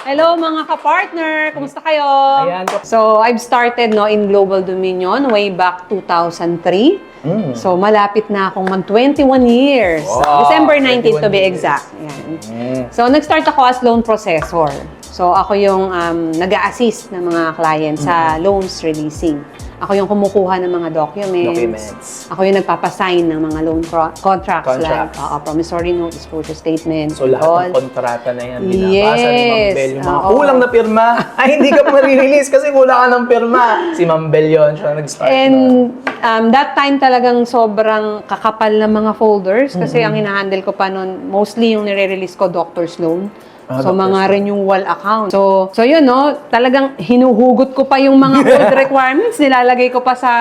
Hello mga ka-partner! Kumusta kayo? Ayan. So, I've started in Global Dominion way back 2003. So, malapit na akong mag 21 years. Wow, December 19 to be 21 years. exact. Ayan. So, nag-start ako as loan processor. So, ako yung nag-a-assist ng mga clients sa loans releasing. Ako yung kumukuha ng mga documents. Ako yung nagpapasign ng mga loan contracts. Like promissory note, disclosure statement. So lahat ng kontrata na yan, binabasa ni Ma'am Bel. Yung mga kulang na pirma, ay hindi ka pa release kasi kulang ka ng pirma. Si Ma'am Bel yun, siya nag-start And that time talagang sobrang kakapal ng mga folders kasi ang hinahandle ko pa noon, mostly yung nire-release ko, doctor's loan. So, mga renewal account. So yun, talagang hinuhugot ko pa yung mga old requirements, nilalagay ko pa sa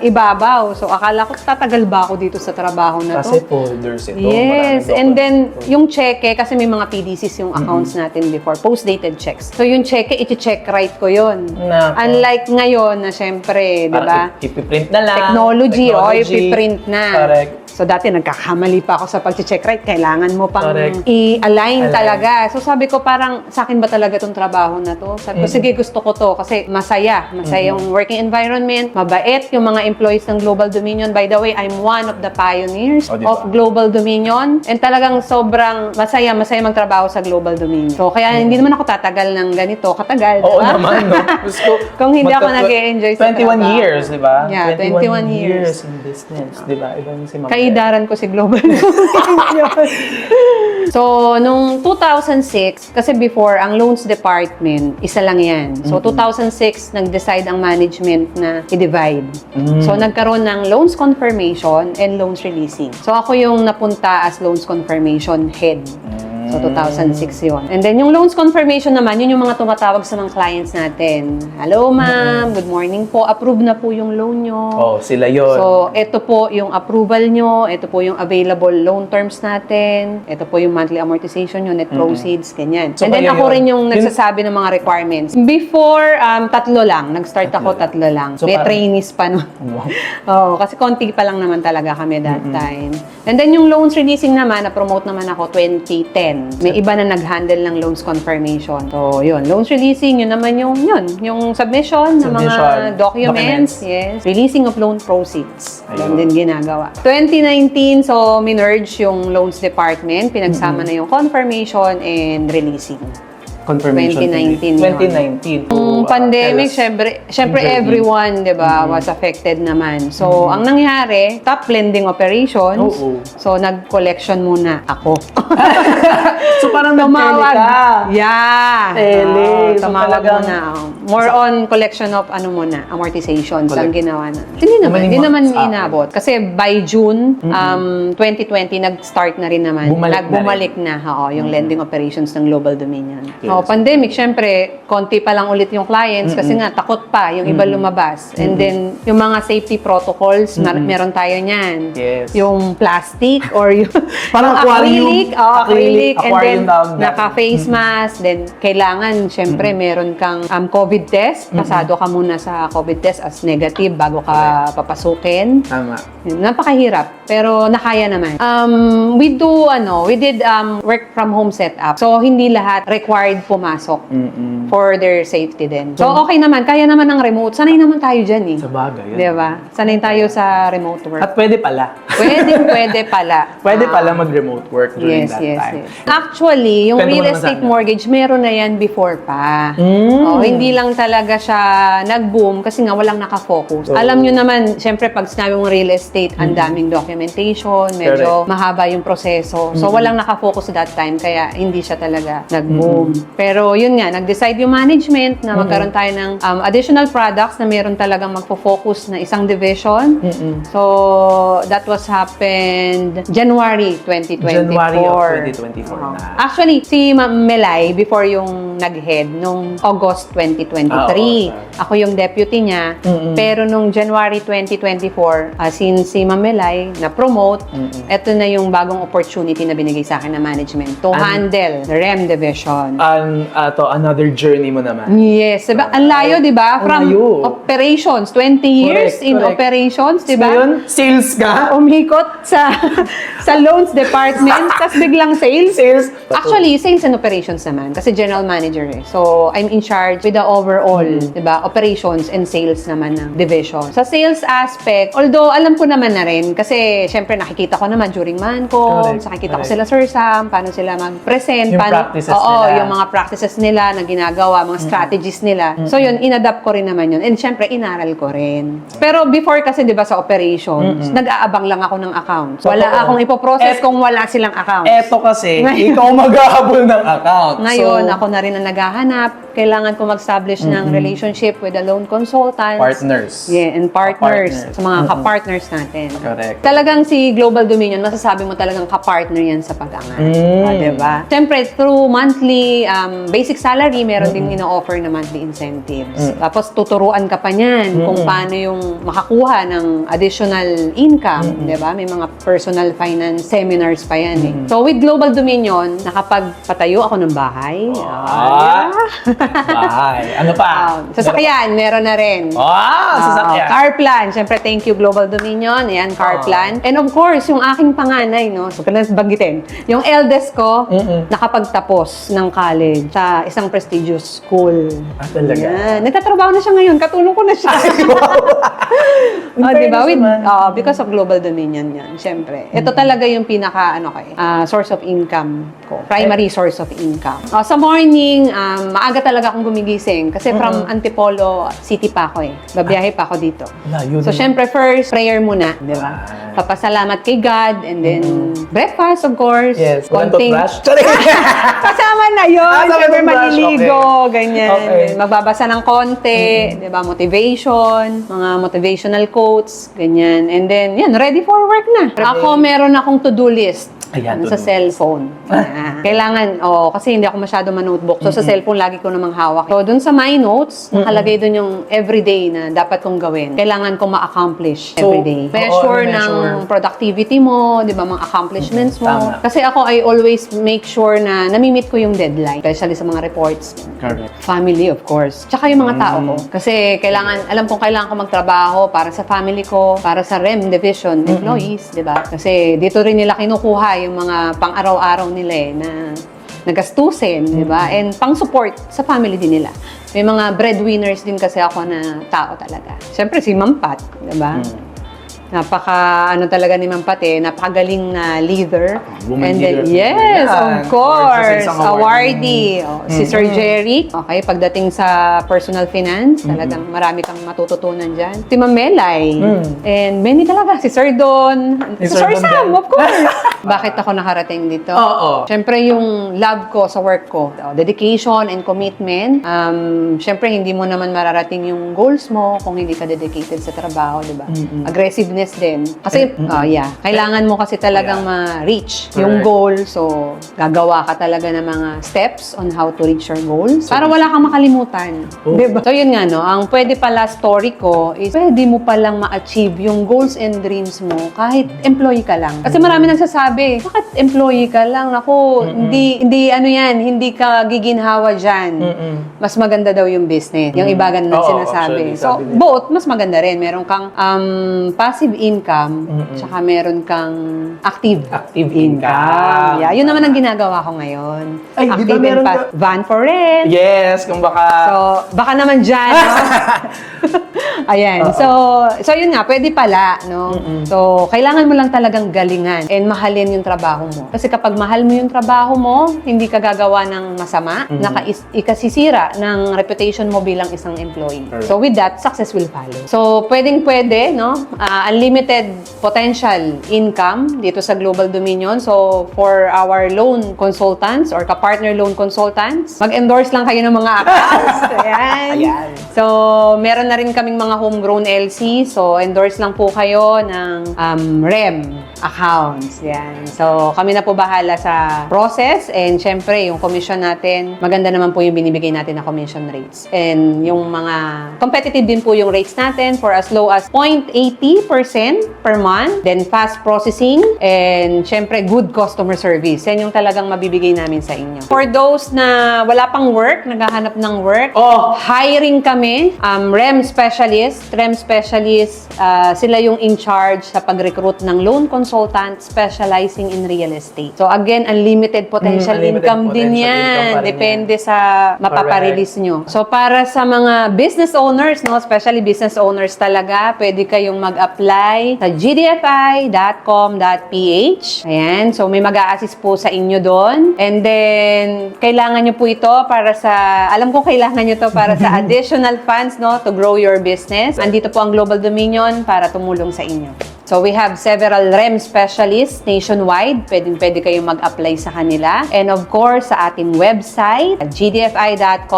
ibabaw. So, akala ko, tatagal ba ako dito sa trabaho na to? Kasi folders ito. Yes, and then, yung cheque, kasi may mga PDCs yung accounts natin before, post-dated checks. So, yung cheque, iti-check right ko yun. Unlike ngayon, na syempre, di ba? Ipiprint na lang. Technology, ipiprint na. Correct. So, dati nagkakamali pa ako sa pag-check right. Kailangan mo pang i-align talaga. So, sabi ko parang, sa akin ba talaga itong trabaho na to? Sabi ko, sige, gusto ko to. Kasi masaya. Masaya yung working environment. Mabait yung mga employees ng Global Dominion. By the way, I'm one of the pioneers of Global Dominion. And talagang sobrang masaya magtrabaho sa Global Dominion. So, kaya hindi naman ako tatagal ng ganito. Katagal, Oo diba? naman, no? Kung hindi ako nag-e-enjoy sa trabaho. 21 years, di ba? Yeah, 21 years in business, di ba? Ibang si Ma'am Kaidaran ko si Global Dominion. So, nung 2006, kasi before, ang loans department, isa lang yan. So, 2006, nag-decide ang management na i-divide. So, nagkaroon ng loans confirmation and loans releasing. So, ako yung napunta as loans confirmation head. So, 2006 yun. And then, yung loans confirmation naman, yun yung mga tumatawag sa mga clients natin. Hello, ma'am. Good morning po. Approve na po yung loan nyo. Oh, sila yun. So, ito po yung approval nyo. Ito po yung available loan terms natin. Ito po yung monthly amortization nyo, net proceeds, ganyan. So, and then, ako rin yung nagsasabi ng mga requirements. Before, tatlo lang. Nag-start ako, tatlo lang. So, may trainees pa nun. Oo, kasi konti pa lang naman talaga kami that time. And then, yung loans releasing naman, na-promote naman ako 2010. May iba na nag-handle ng loans confirmation. So, yun. Loans releasing, yun naman yung submission ng mga documents. Yes. Releasing of loan proceeds. Yan din ginagawa. 2019, so, minerge yung loans department. Pinagsama na yung confirmation and releasing. Confirmation 2019. Yung pandemic, syempre everyone, di ba, was affected naman. So, ang nangyari, top lending operations. So, nag-collection muna ako. So, parang nag-tele ka. Yeah. Tele. So, tumawag muna. More on collection of amortizations ang ginawa na. Hindi naman inabot. Kasi by June 2020, nag-start na rin naman. Bumalik na yung lending operations ng Global Dominion. Pandemic, syempre, konti pa lang ulit yung clients kasi nga, takot pa yung iba lumabas. And then, yung mga safety protocols, meron tayo niyan. Yes. Yung plastic or yung parang acrylic. Acrylic. And then, aquarium naka-face mask. Then, kailangan, syempre, meron kang COVID test. Pasado ka muna sa COVID test as negative bago ka papasukin. Tama. Napakahirap. Pero, nakaya naman. We did work from home setup. So, hindi lahat required pumasok for their safety din. So, okay naman. Kaya naman ng remote. Sanay naman tayo dyan eh. Sa bagay. Diba? Sanay tayo sa remote work. At pwede pala. Pwede pala. Pwede pala mag-remote work during that time. Yes. Actually, yung real estate mortgage, meron na yan before pa. Hindi lang talaga siya nag-boom kasi nga walang nakafocus. Alam nyo naman, syempre pag sinabi mong real estate, ang daming documentation, medyo mahaba yung proseso. So, walang nakafocus that time, kaya hindi siya talaga nag-boom. Pero yun nga, nag-decide yung management na magkaroon tayo ng additional products na meron talagang magpo-focus na isang division. So, that was happened January 2024. January of 2024 na. Actually, si Ma'am Melay, before yung nag-head, nung August 2023, ako yung deputy niya. Pero nung January 2024, since si Ma'am Melay, na-promote, ito na yung bagong opportunity na binigay sa akin ng management to handle the REM division. Another journey mo naman. Yes, diba? Ang layo, di ba? Ang From layo. operations, 20 years in Correct. operations, di ba? Ngayon, sales ka? Umikot sa sa loans department, tapos biglang sales. Sales? Actually, sales and operations naman, kasi general manager eh. So, I'm in charge with the overall, di ba, operations and sales naman ng division. Sa sales aspect, although alam ko naman na rin, kasi syempre nakikita ko naman during ManCom, Correct. nakikita ko Correct. sila Sir Sam, paano sila mag-present, Yung paano, practices oo, nila. yung mga practices nila na ginagawa, mga strategies nila. So yun, inadapt ko rin naman yun. And syempre, inaral ko rin. Pero before kasi, di ba, sa operations, nag-aabang lang ako ng accounts. Wala Totoo. akong ipoprocess kung wala silang accounts. Eto kasi, ikaw maghahabol ng account. Ngayon, So, ako na rin ang naghahanap. Kailangan ko mag-establish ng relationship with the loan consultants. partners. Yeah, and partners. Ka-partners. Sa mga ka-partners natin. Correct. Talagang si Global Dominion, masasabi mo talagang ka-partner yan sa pag-angat. Mm. Diba? Siyempre, through monthly basic salary, meron din ino-offer na monthly incentives. Tapos, tuturuan ka pa niyan kung paano yung makakuha ng additional income. Diba? May mga personal finance seminars pa yan eh. So, with Global Dominion, nakapagpatayo ako ng bahay. Bye. Ano pa? Sasakyan, meron na rin. Sasakyan. Car plan. Siyempre, thank you, Global Dominion. Ayan, car plan. And of course, yung aking panganay, no? So, kailangan banggitin. Yung eldest ko, nakapagtapos ng college sa isang prestigious school. Talaga? Ayan. Nagtatrabaho na siya ngayon. Katulong ko na siya. Diba? Because of Global Dominion yan, siyempre. Ito talaga yung pinaka, source of income ko. Primary source of income. Sa morning, maaga talaga akong gumigising kasi from Antipolo City pa ako eh. Babiyahe pa ako dito. Layo So, din. syempre, first, prayer muna, di ba? Papasalamat kay God, and then, breakfast, of course. Yes. Walang Konting- toothbrush? Sorry. Kasama na yun. Kasama Siyempre, toothbrush, maliligo, ganyan. Okay. Magbabasa ng konti, di ba? Motivation, mga motivational quotes, ganyan. And then, yan, ready for work na. Ako, meron akong to-do list. Ayan, Sa to-do cellphone. Ayan. Kailangan, kasi hindi ako masyado ma-notebook. So, sa cellphone, lagi ko namang hawak. So, dun sa my notes, nakalagay dun yung everyday na dapat kong gawin. Kailangan kong ma-accomplish So, everyday. oo, Measure ng measure. productivity mo, di ba, mga accomplishments mo. Tama. Kasi ako, I always make sure na nami-meet ko yung deadline. Especially sa mga reports. Correct. Family, of course. Tsaka yung mga tao ko. Kasi alam kong kailangan ko magtrabaho para sa family ko, para sa REM division employees, di ba? Kasi dito rin nila kinukuha yung mga pang-araw-araw nila eh, na nagastusin, di ba? And pang-support sa family din nila. May mga breadwinners din kasi ako na tao talaga. Siyempre, si Ma'am Pat, di ba? Talaga ni Ma'am Pat eh, napakagaling na leader. Woman And then, leader. yes, Yan. of course, Isang awardee. Si Sir Jerry, okay, pagdating sa personal finance, talagang marami kang matututunan dyan. Si Ma'am Melay, and many talaga, si Sir Don, si Sir Sir Don Sam, din. of course. Bakit ako nakarating dito? Oo. Siyempre, yung love ko sa work ko, dedication and commitment. Siyempre, hindi mo naman mararating yung goals mo kung hindi ka dedicated sa trabaho, di ba? Aggressiveness din. Kasi, kailangan mo kasi talagang ma-reach yung goal. So, gagawa ka talaga ng mga steps on how to reach your goals para wala kang makalimutan. Diba? So, yun nga, no? Ang pwede pala story ko is pwede mo palang ma-achieve yung goals and dreams mo kahit employee ka lang. Kasi marami nagsasabi, bakit employee ka lang? Ako, hindi ka giginhawa dyan. Mas maganda daw yung business. Yung iba ganun ang Oo, sinasabi. actually, So, sabi nila. both, mas maganda rin. Meron kang passive income, tsaka meron kang active income. Yeah, yun naman ang ginagawa ko ngayon. Ay, di ba Active meron and van for rent. Yes, kung baka... So, baka naman dyan, no? Ayan. So yun nga, pwede pala, no? So, kailangan mo lang talagang galingan and mahalin yung trabaho mo. Kasi kapag mahal mo yung trabaho mo, hindi ka gagawa ng masama, ikasisira ng reputation mo bilang isang employee. So, with that, success will follow. So, pwedeng-pwede, no? Unlimited potential income dito sa Global Dominion. So, for our loan consultants or ka-partner loan consultants, mag-endorse lang kayo ng mga accounts. Ayan. Ayan. So, meron na rin kaming mga homegrown LC. So, endorse lang po kayo ng REM accounts. Yan. So, kami na po bahala sa process. And syempre, yung commission natin, maganda naman po yung binibigay natin na commission rates. And yung mga competitive din po yung rates natin for as low as 0.80% per month. Then, fast processing. And syempre, good customer service. Yan yung talagang mabibigay namin sa inyo. For those na wala pang work, naghahanap ng work, hiring kami, REM specialist. REM specialist, sila yung in charge sa pag-recruit ng loan consultant specializing in real estate. So again, unlimited potential Unlimited income din potential income yan. pa rin Depende sa mapaparelease nyo. So para sa mga business owners, no, especially business owners talaga, pwede kayong mag-apply sa gdfi.com.ph. Ayan. So may mag-a-assist po sa inyo doon. And then, kailangan nyo po ito para sa, alam ko kailangan nyo to para sa additional funds, no, to grow your business. Andito po ang Global Dominion para tumulong sa inyo. So, we have several REM specialists nationwide. Pwede kayong mag-apply sa kanila. And of course, sa ating website, gdfi.com.ph.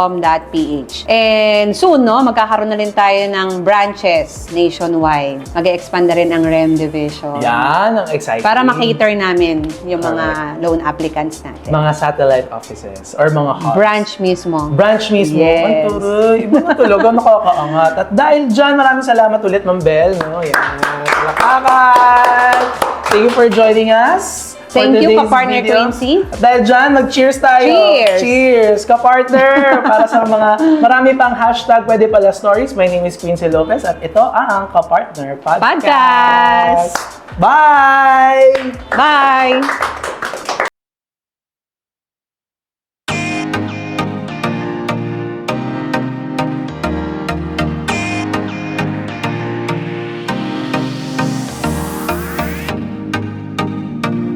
And soon, no, magkakaroon na rin tayo ng branches nationwide. Mag-expand na rin ang REM division. Yan, ang exciting. Para makater namin yung mga loan applicants natin. Mga satellite offices or mga hubs. Branch mismo. Branch mismo. Yes. Ang tuloy. Iba na talaga, nakakaangat. At dahil dyan, maraming salamat ulit, Ma'am Bel. No? Yan. Palakakan! Thank you for joining us. Thank you, ka-partner Quincy. At dahil dyan, mag-cheers tayo. Cheers! Cheers! Ka-partner! Para sa mga marami pang hashtag pwede pala stories. My name is Quincy Lopez at ito ang Ka-partner Podcast. Podcast! Bye! Bye!